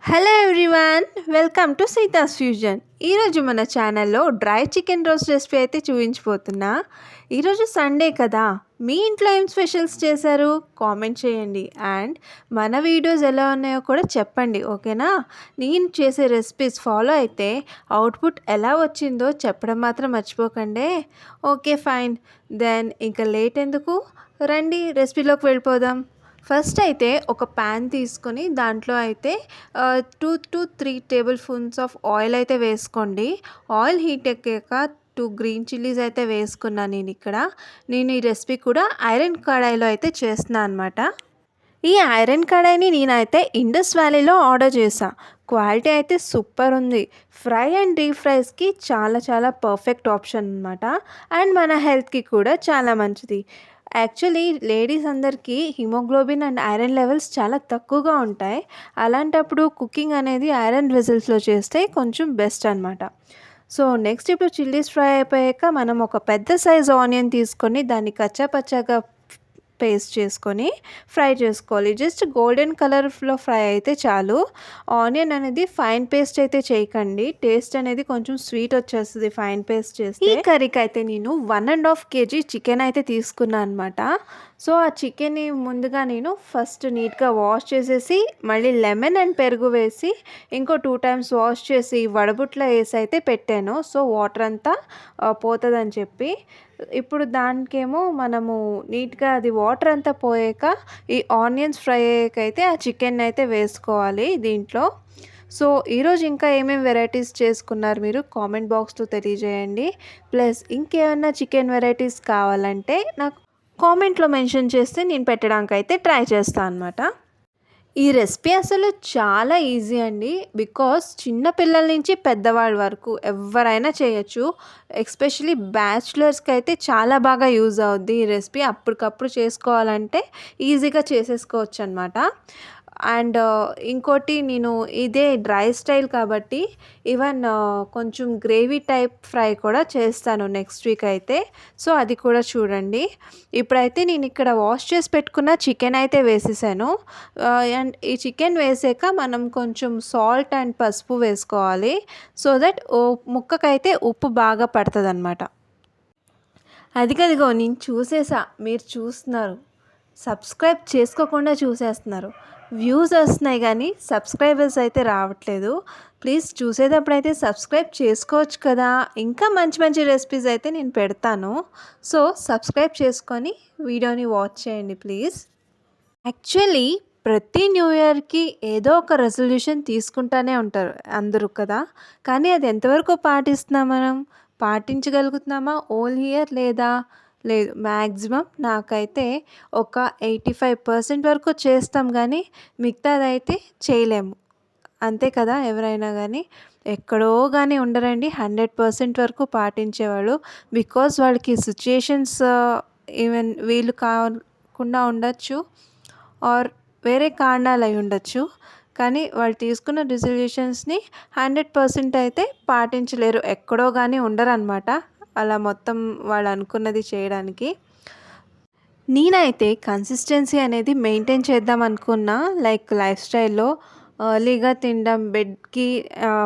Hello everyone, welcome to Sita's fusion. ఈరోజు మన ఛానల్లో డ్రై చికెన్ రోస్ట్ రెసిపీ అయితే చూపించిపోతున్నా. ఈరోజు సండే కదా, మీ ఇంట్లో ఏం స్పెషల్స్ చేశారు కామెంట్ చేయండి. అండ్ మన వీడియోస్ ఎలా ఉన్నాయో కూడా చెప్పండి, ఓకేనా? నేను చేసే రెసిపీస్ ఫాలో అయితే అవుట్పుట్ ఎలా వచ్చిందో చెప్పడం మాత్రం మర్చిపోకండి. ఓకే ఫైన్, దెన్ ఇంకా లేట్ ఎందుకు, రండి రెసిపీలోకి వెళ్ళిపోదాం. ఫస్ట్ అయితే ఒక ప్యాన్ తీసుకొని దాంట్లో అయితే 2 to 3 table spoons of oil అయితే వేసుకోండి. ఆయిల్ హీట్ ఎక్కాక 2 గ్రీన్ చిల్లీస్ అయితే వేసుకున్నాను నేను ఈ రెసిపీ కూడా ఐరన్ కడాయిలో అయితే చేస్తున్నాను అనమాట. ఈ ఐరన్ కడాయిని నేనైతే ఇండస్ వ్యాలీలో ఆర్డర్ చేశాను. క్వాలిటీ అయితే సూపర్ ఉంది. ఫ్రై అండ్ డీప్ ఫ్రైస్కి చాలా చాలా పర్ఫెక్ట్ ఆప్షన్ అనమాట. అండ్ మన హెల్త్కి కూడా చాలా మంచిది. యాక్చువల్లీ లేడీస్ అందరికీ హిమోగ్లోబిన్ అండ్ ఐరన్ లెవెల్స్ చాలా తక్కువగా ఉంటాయి. అలాంటప్పుడు కుకింగ్ అనేది ఐరన్ వెజల్స్లో చేస్తే కొంచెం బెస్ట్ అనమాట. సో నెక్స్ట్ ఇప్పుడు చిల్లీస్ ఫ్రై అయిపోయాక మనం ఒక పెద్ద సైజ్ ఆనియన్ తీసుకొని దాన్ని కచ్చా పచ్చాగా పేస్ట్ చేసుకొని ఫ్రై చేసుకోవాలి. జస్ట్ గోల్డెన్ కలర్లో ఫ్రై అయితే చాలు. ఆనియన్ అనేది ఫైన్ పేస్ట్ అయితే చేయకండి, టేస్ట్ అనేది కొంచెం స్వీట్ వచ్చేస్తుంది ఫైన్ పేస్ట్ చేస్తే. ఈ కర్రీకి అయితే నేను 1.5 kg చికెన్ అయితే తీసుకున్నాను అనమాట. సో ఆ చికెన్ని ముందుగా నేను ఫస్ట్ నీట్గా వాష్ చేసేసి మళ్ళీ లెమన్ అండ్ పెరుగు వేసి ఇంకో 2 times వాష్ చేసి వడబుట్లో వేసి అయితే పెట్టాను. సో వాటర్ అంతా పోతుందని చెప్పి. ఇప్పుడు దానికేమో మనము నీట్గా అది వాటర్ అంతా పోయాక ఈ ఆనియన్స్ ఫ్రై అయ్యాకైతే ఆ చికెన్ అయితే వేసుకోవాలి దీంట్లో. సో ఈరోజు ఇంకా ఏమేమి వెరైటీస్ చేసుకున్నారు మీరు కామెంట్ బాక్స్లో తెలియజేయండి. ప్లస్ ఇంకేమైనా చికెన్ వెరైటీస్ కావాలంటే నాకు కామెంట్లో మెన్షన్ చేస్తే నేను పెట్టడానికి అయితే ట్రై చేస్తాను అనమాట. ఈ రెసిపీ అసలు చాలా ఈజీ అండి. బికాస్ చిన్నపిల్లల నుంచి పెద్దవాళ్ళ వరకు ఎవరైనా చేయొచ్చు. ఎస్పెషలీ బ్యాచులర్స్కి అయితే చాలా బాగా యూజ్ అవుద్ది ఈ రెసిపీ. అప్పటికప్పుడు చేసుకోవాలంటే ఈజీగా చేసేసుకోవచ్చు అనమాట. అండ్ ఇంకోటి, నేను ఇదే డ్రై స్టైల్ కాబట్టి ఈవెన్ కొంచెం గ్రేవీ టైప్ ఫ్రై కూడా చేస్తాను నెక్స్ట్ వీక్ అయితే. సో అది కూడా చూడండి. ఇప్పుడైతే నేను ఇక్కడ వాష్ చేసి పెట్టుకున్న చికెన్ అయితే వేసేసాను. అండ్ ఈ చికెన్ వేసాక మనం కొంచెం సాల్ట్ అండ్ పసుపు వేసుకోవాలి. సో దట్ ముక్కకైతే ఉప్పు బాగా పడుతుంది అనమాట. అదిగదిగో నేను చూసేసా, మీరు చూస్తున్నారు, సబ్స్క్రైబ్ చేసుకోకుండా చూసేస్తున్నారు. వ్యూస్ వస్తున్నాయి కానీ సబ్స్క్రైబర్స్ అయితే రావట్లేదు. ప్లీజ్ చూసేటప్పుడైతే సబ్స్క్రైబ్ చేసుకోవచ్చు కదా. ఇంకా మంచి మంచి రెసిపీస్ అయితే నేను పెడతాను. సో సబ్స్క్రైబ్ చేసుకొని వీడియోని వాచ్ చేయండి ప్లీజ్. యాక్చువల్లీ ప్రతి న్యూ ఇయర్కి ఏదో ఒక రెజల్యూషన్ తీసుకుంటానే ఉంటారు అందరూ కదా. కానీ అది ఎంతవరకు పాటిస్తున్నాం, మనం పాటించగలుగుతున్నామా ఓల్ ఇయర్ లేదా? లేదు. మ్యాక్సిమం నాకైతే ఒక 85% వరకు చేస్తాం కానీ మిగతాదైతే చేయలేము. అంతే కదా, ఎవరైనా కానీ ఎక్కడో కానీ ఉండరండి 100% వరకు పాటించేవాళ్ళు. బికాజ్ వాళ్ళకి సిచ్యుయేషన్స్ ఈవెన్ వీళ్ళు కాకుండా ఉండొచ్చు ఆర్ వేరే కారణాలు అయి ఉండొచ్చు. కానీ వాళ్ళు తీసుకున్న రిజల్యూషన్స్ని 100% అయితే పాటించలేరు, ఎక్కడో కానీ ఉండరు అనమాట అలా మొత్తం వాళ్ళు అనుకున్నది చేయడానికి. నేనైతే కన్సిస్టెన్సీ అనేది మెయింటైన్ చేద్దాం అనుకున్నా. లైక్ లైఫ్ స్టైల్లో ఎర్లీగా తినడం, బెడ్కి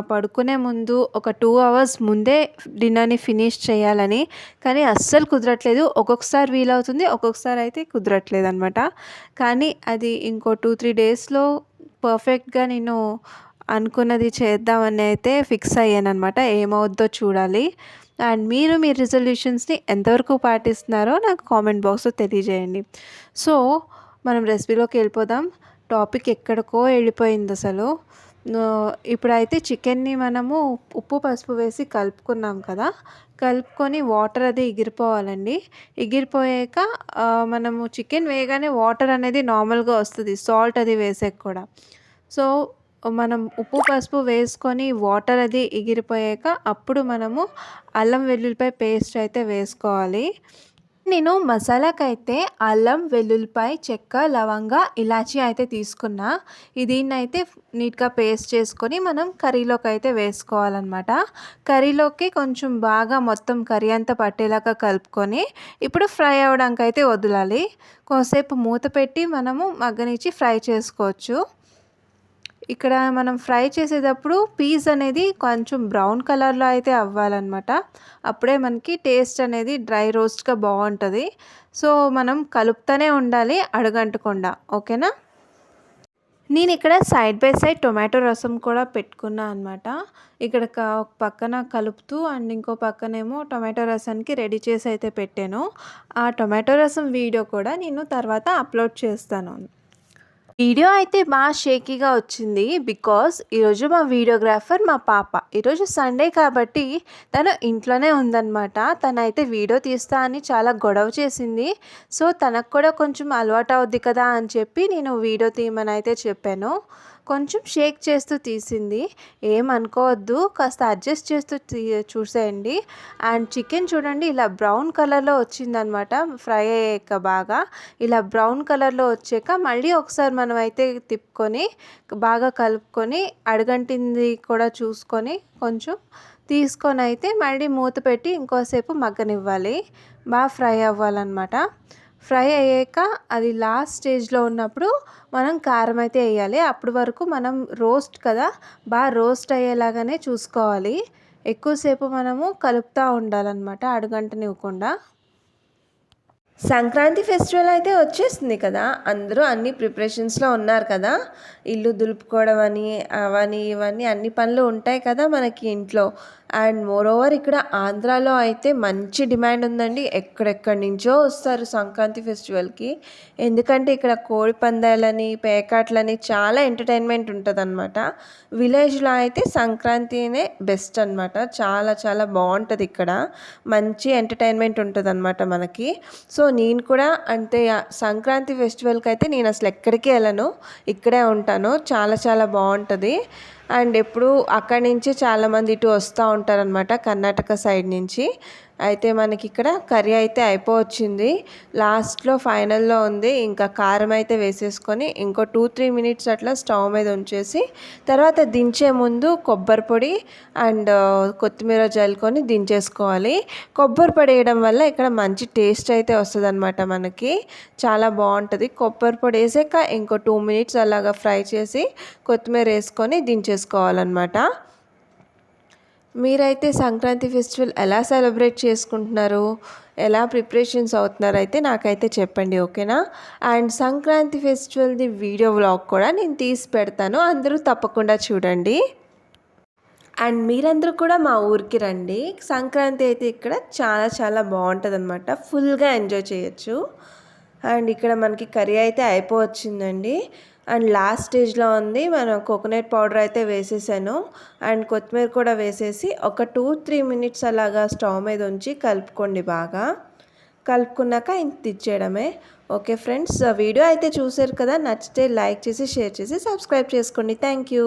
పడుకునే ముందు ఒక 2 hours ముందే డిన్నర్ని ఫినిష్ చేయాలని. కానీ అస్సలు కుదరట్లేదు. ఒక్కొక్కసారి వీలవుతుంది, ఒక్కొక్కసారి అయితే కుదరట్లేదు అనమాట. కానీ అది ఇంకో 2-3 daysలో పర్ఫెక్ట్గా నేను అనుకున్నది చేద్దామని అయితే ఫిక్స్ అయ్యాను అనమాట. ఏమవుద్దో చూడాలి. అండ్ మీరు మీ రిజల్యూషన్స్ని ఎంతవరకు పాటిస్తున్నారో నాకు కామెంట్ బాక్స్లో తెలియజేయండి. సో మనం రెసిపీలోకి వెళ్ళిపోదాం. టాపిక్ ఎక్కడికో వెళ్ళిపోయింది అసలు. ఇప్పుడైతే చికెన్ని మనము ఉప్పు పసుపు వేసి కలుపుకున్నాం కదా, కలుపుకొని వాటర్ అది ఎగిరిపోవాలండి. ఎగిరిపోయాక మనము చికెన్ వేయగానే వాటర్ అనేది నార్మల్గా వస్తుంది సాల్ట్ అది వేసాక కూడా. సో మనం ఉప్పు పసుపు వేసుకొని వాటర్ అది ఎగిరిపోయాక అప్పుడు మనము అల్లం వెల్లుల్లిపాయ పేస్ట్ అయితే వేసుకోవాలి. నేను మసాలాకైతే అల్లం వెల్లుల్లిపాయ చెక్క లవంగ ఇలాచీ అయితే తీసుకున్నా. దీన్నైతే నీట్గా పేస్ట్ చేసుకొని మనం కర్రీలోకి అయితే వేసుకోవాలన్నమాట. కర్రీలోకి కొంచెం బాగా మొత్తం కర్రీ అంతా పట్టేలాగా కలుపుకొని ఇప్పుడు ఫ్రై అవ్వడానికి అయితే వదలాలి. కొంతసేపు మూత పెట్టి మనము మగ్గనిచ్చి ఫ్రై చేసుకోవచ్చు. ఇక్కడ మనం ఫ్రై చేసేటప్పుడు పీస్ అనేది కొంచెం బ్రౌన్ కలర్లో అయితే అవ్వాలన్నమాట. అప్పుడే మనకి టేస్ట్ అనేది డ్రై రోస్ట్గా బాగుంటుంది. సో మనం కలుపుతూనే ఉండాలి అడుగంటకుండా. ఓకేనా. నేను ఇక్కడ సైడ్ బై సైడ్ టొమాటో రసం కూడా పెట్టుకున్నా అనమాట. ఇక్కడ ఒక పక్కన కలుపుతూ అండ్ ఇంకో పక్కనేమో టొమాటో రసానికి రెడీ చేసి అయితే పెట్టాను. ఆ టొమాటో రసం వీడియో కూడా నేను తర్వాత అప్లోడ్ చేస్తాను. వీడియో అయితే బాగా షేకీగా వచ్చింది. బికాజ్ ఈరోజు మా వీడియోగ్రాఫర్ మా పాప. ఈరోజు సండే కాబట్టి తను ఇంట్లోనే ఉందన్నమాట. తనైతే వీడియో తీస్తా అని చాలా గొడవ చేసింది. సో తనకు కూడా కొంచెం అలవాటు అవుద్ది కదా అని చెప్పి నేను వీడియో తీయమని అయితే చెప్పాను. కొంచెం షేక్ చేస్తూ తీసింది. ఏమనుకోవద్దు, కాస్త అడ్జస్ట్ చేస్తూ చూసేయండి. అండ్ చికెన్ చూడండి ఇలా బ్రౌన్ కలర్లో వచ్చిందనమాట. ఫ్రై అయ్యాక బాగా ఇలా బ్రౌన్ కలర్లో వచ్చాక మళ్ళీ ఒకసారి మనం అయితే తిప్పుకొని బాగా కలుపుకొని అడుగంటింది కూడా చూసుకొని కొంచెం తీసుకొని అయితే మళ్ళీ మూత పెట్టి ఇంకోసేపు మగ్గనివ్వాలి. బాగా ఫ్రై అవ్వాలన్నమాట. ఫ్రై అయ్యాక అది లాస్ట్ స్టేజ్లో ఉన్నప్పుడు మనం కారం అయితే వేయాలి. అప్పటి వరకు మనం రోస్ట్ కదా, బాగా రోస్ట్ అయ్యేలాగానే చూసుకోవాలి. ఎక్కువసేపు మనము కలుపుతూ ఉండాలన్నమాట అడుగంటనివ్వకుండా. సంక్రాంతి ఫెస్టివల్ అయితే వచ్చేస్తుంది కదా, అందరూ అన్ని ప్రిపరేషన్స్లో ఉన్నారు కదా. ఇల్లు దులుపుకోవడం అని అవని ఇవన్నీ అన్ని పనులు ఉంటాయి కదా మనకి ఇంట్లో. అండ్ మోరోవర్ ఇక్కడ ఆంధ్రాలో అయితే మంచి డిమాండ్ ఉందండి. ఎక్కడెక్కడి నుంచో వస్తారు సంక్రాంతి ఫెస్టివల్కి. ఎందుకంటే ఇక్కడ కోడి పందాలని పేకాట్లని చాలా ఎంటర్టైన్మెంట్ ఉంటుంది అనమాట. విలేజ్లో అయితే సంక్రాంతినే బెస్ట్ అనమాట. చాలా చాలా బాగుంటుంది ఇక్కడ. మంచి ఎంటర్టైన్మెంట్ ఉంటుంది అనమాట మనకి. సో నేను కూడా అంటే సంక్రాంతి ఫెస్టివల్కి అయితే నేను అసలు ఎక్కడికి వెళ్ళను, ఇక్కడే ఉంటాను. చాలా చాలా బాగుంటుంది. అండ్ ఎప్పుడు అక్కడి నుంచి చాలామంది ఇటు వస్తూ ఉంటారనమాట కర్ణాటక సైడ్ నుంచి. అయితే మనకి ఇక్కడ కర్రీ అయితే అయిపోవచ్చింది. లాస్ట్లో ఫైనల్లో ఉంది. ఇంకా కారం అయితే వేసేసుకొని ఇంకో 2-3 మినిట్స్ అట్లా స్టవ్ మీద ఉంచేసి తర్వాత దించే ముందు కొబ్బరి పొడి అండ్ కొత్తిమీర జల్లుకొని దించేసుకోవాలి. కొబ్బరి పొడి వేయడం వల్ల ఇక్కడ మంచి టేస్ట్ అయితే వస్తుంది అనమాట మనకి. చాలా బాగుంటుంది. కొబ్బరి పొడి వేసాక ఇంకో 2 మినిట్స్ అలాగా ఫ్రై చేసి కొత్తిమీర వేసుకొని దించేసుకోవాలన్నమాట. మీరైతే సంక్రాంతి ఫెస్టివల్ ఎలా సెలబ్రేట్ చేసుకుంటున్నారు, ఎలా ప్రిపరేషన్స్ అవుతున్నారు అయితే నాకైతే చెప్పండి. ఓకేనా. అండ్ సంక్రాంతి ఫెస్టివల్ది వీడియో వ్లాగ్ కూడా నేను తీసి పెడతాను, అందరూ తప్పకుండా చూడండి. అండ్ మీరందరూ కూడా మా ఊరికి రండి. సంక్రాంతి అయితే ఇక్కడ చాలా చాలా బాగుంటుంది అనమాట. ఫుల్గా ఎంజాయ్ చేయొచ్చు. అండ్ ఇక్కడ మనకి కర్రీ అయితే అయిపోవచ్చిందండి. అండ్ లాస్ట్ స్టేజ్లో ఉంది. మనం కోకోనట్ పౌడర్ అయితే వేసేసాను అండ్ కొత్తిమీర కూడా వేసేసి ఒక 2-3 మినిట్స్ అలాగా స్టవ్ మీద ఉంచి కలుపుకోండి. బాగా కలుపుకున్నాక ఇంక తెచ్చేయడమే. ఓకే ఫ్రెండ్స్, వీడియో అయితే చూసారు కదా. నచ్చితే లైక్ చేసి షేర్ చేసి సబ్స్క్రైబ్ చేసుకోండి. Thank you.